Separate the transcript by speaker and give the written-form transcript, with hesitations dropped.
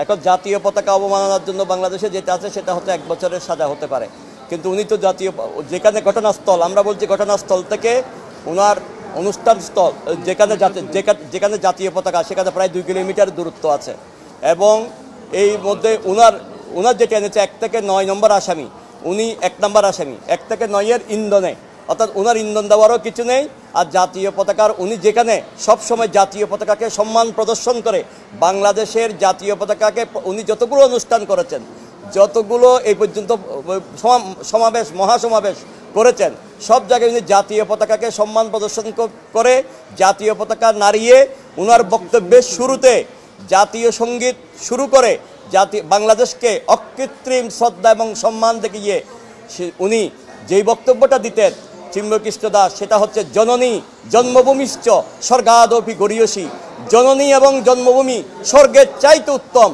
Speaker 1: এখন জাতীয় পতাকা অবমাননার জন্য বাংলাদেশে যেটা আছে সেটা হচ্ছে 1 বছরের সাজা হতে পারে, কিন্তু উনি তো জাতীয় যেখানে ঘটনাস্থল, আমরা বলছি ঘটনাস্থল থেকে ওনার অনুষ্ঠান স্থল যেখানে জাতীয় পতাকা সেখানে প্রায় 2 কিলোমিটার দূরত্ব আছে। এবং এই মধ্যে ওনার যেটা এনেছে 1 থেকে 9 নম্বর আসামি, উনি 1 নম্বর আসামি। 1 থেকে 9-এর ইন্ধনে, অর্থাৎ ওনার ইন্ধন দেওয়ারও কিছু নেই। আর জাতীয় পতাকার উনি যেখানে সবসময় জাতীয় পতাকাকে সম্মান প্রদর্শন করে, বাংলাদেশের জাতীয় পতাকাকে উনি যতগুলো অনুষ্ঠান করেছেন, যতগুলো এই পর্যন্ত সমাবেশ মহাসমাবেশ করেছেন, সব জায়গায় উনি জাতীয় পতাকাকে সম্মান প্রদর্শন করে জাতীয় পতাকা নাড়িয়ে ওনার বক্তব্যের শুরুতে জাতীয় সঙ্গীত শুরু করে বাংলাদেশকে অকৃত্রিম শ্রদ্ধা এবং সম্মান দেখিয়ে উনি যেই বক্তব্যটা দিতেন চিন্ময়কৃষ্ণ দাস, সেটা হচ্ছে জননী জন্মভূমিশ্চ স্বর্গাদপি গরীয়সী। জননী এবং জন্মভূমি স্বর্গের চাইতে উত্তম।